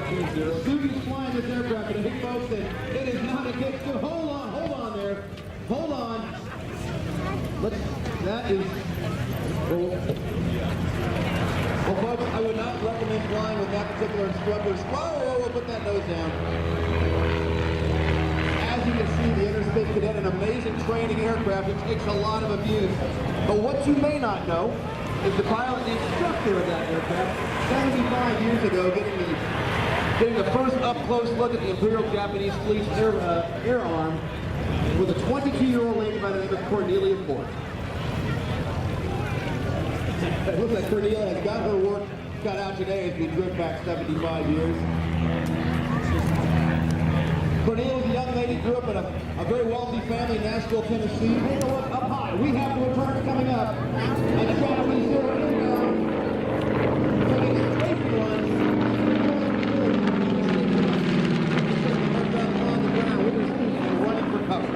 Students flying this aircraft, and I think, folks, that it is not a kick. Hold on there. Hold on. That is... Well, folks, I would not recommend flying with that particular instructor. Whoa, put that nose down. As you can see, the Interspace Cadet, an amazing training aircraft. It takes a lot of abuse. But what you may not know is the pilot, the instructor of that aircraft, 75 years ago, getting the first up-close look at the Imperial Japanese Fleet's air arm with a 22-year-old lady by the name of Cornelia Ford. It looks like Cornelia has got her work cut out today as we drift back 75 years. Cornelia was a young lady, grew up in a very wealthy family in Nashville, Tennessee. Take a look up high. We have the return coming up. And Shadowy Zero inbound. Taking a straight run. On the ground with his feet and running for cover.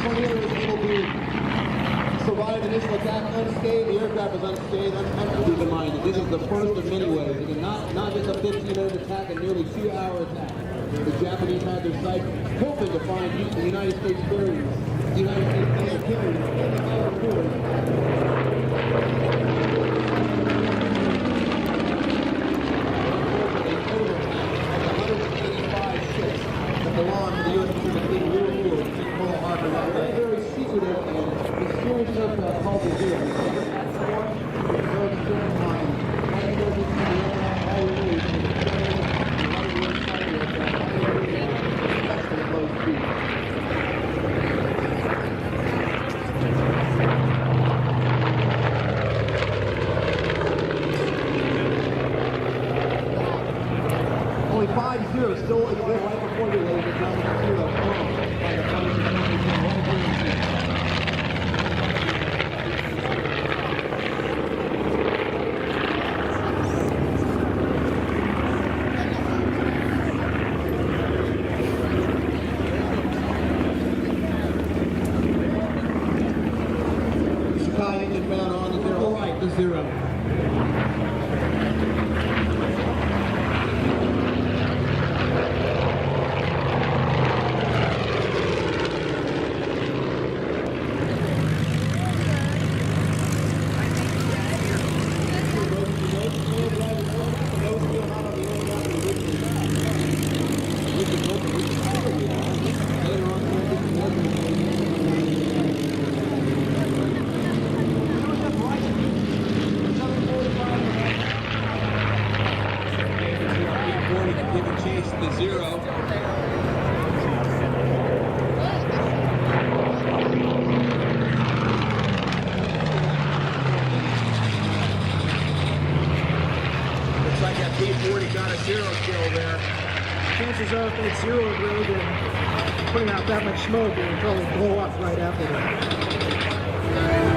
Cornelia was able to survive the initial attack unscathed. The aircraft was unscathed. Keep in mind that this is the first of many ways. It is not just a 15-minute attack, a nearly 2-hour attack. The Japanese had their sights hoping to find the United States carriers, the United States air carriers in the outer force. That belong to the U.S. Pacific Fleet War Force in Pearl Harbor. That very secretive and mysterious aircraft called the Zero. Only 5-0 still in the right before you, ladies and gentlemen. 0 by the Chicago engine bound on the 0. Right, the 0. Giving chase to the 0. Looks like that P-40 got a 0 kill there. Chances are if they zero road and putting out that much smoke, it would probably blow up right after that.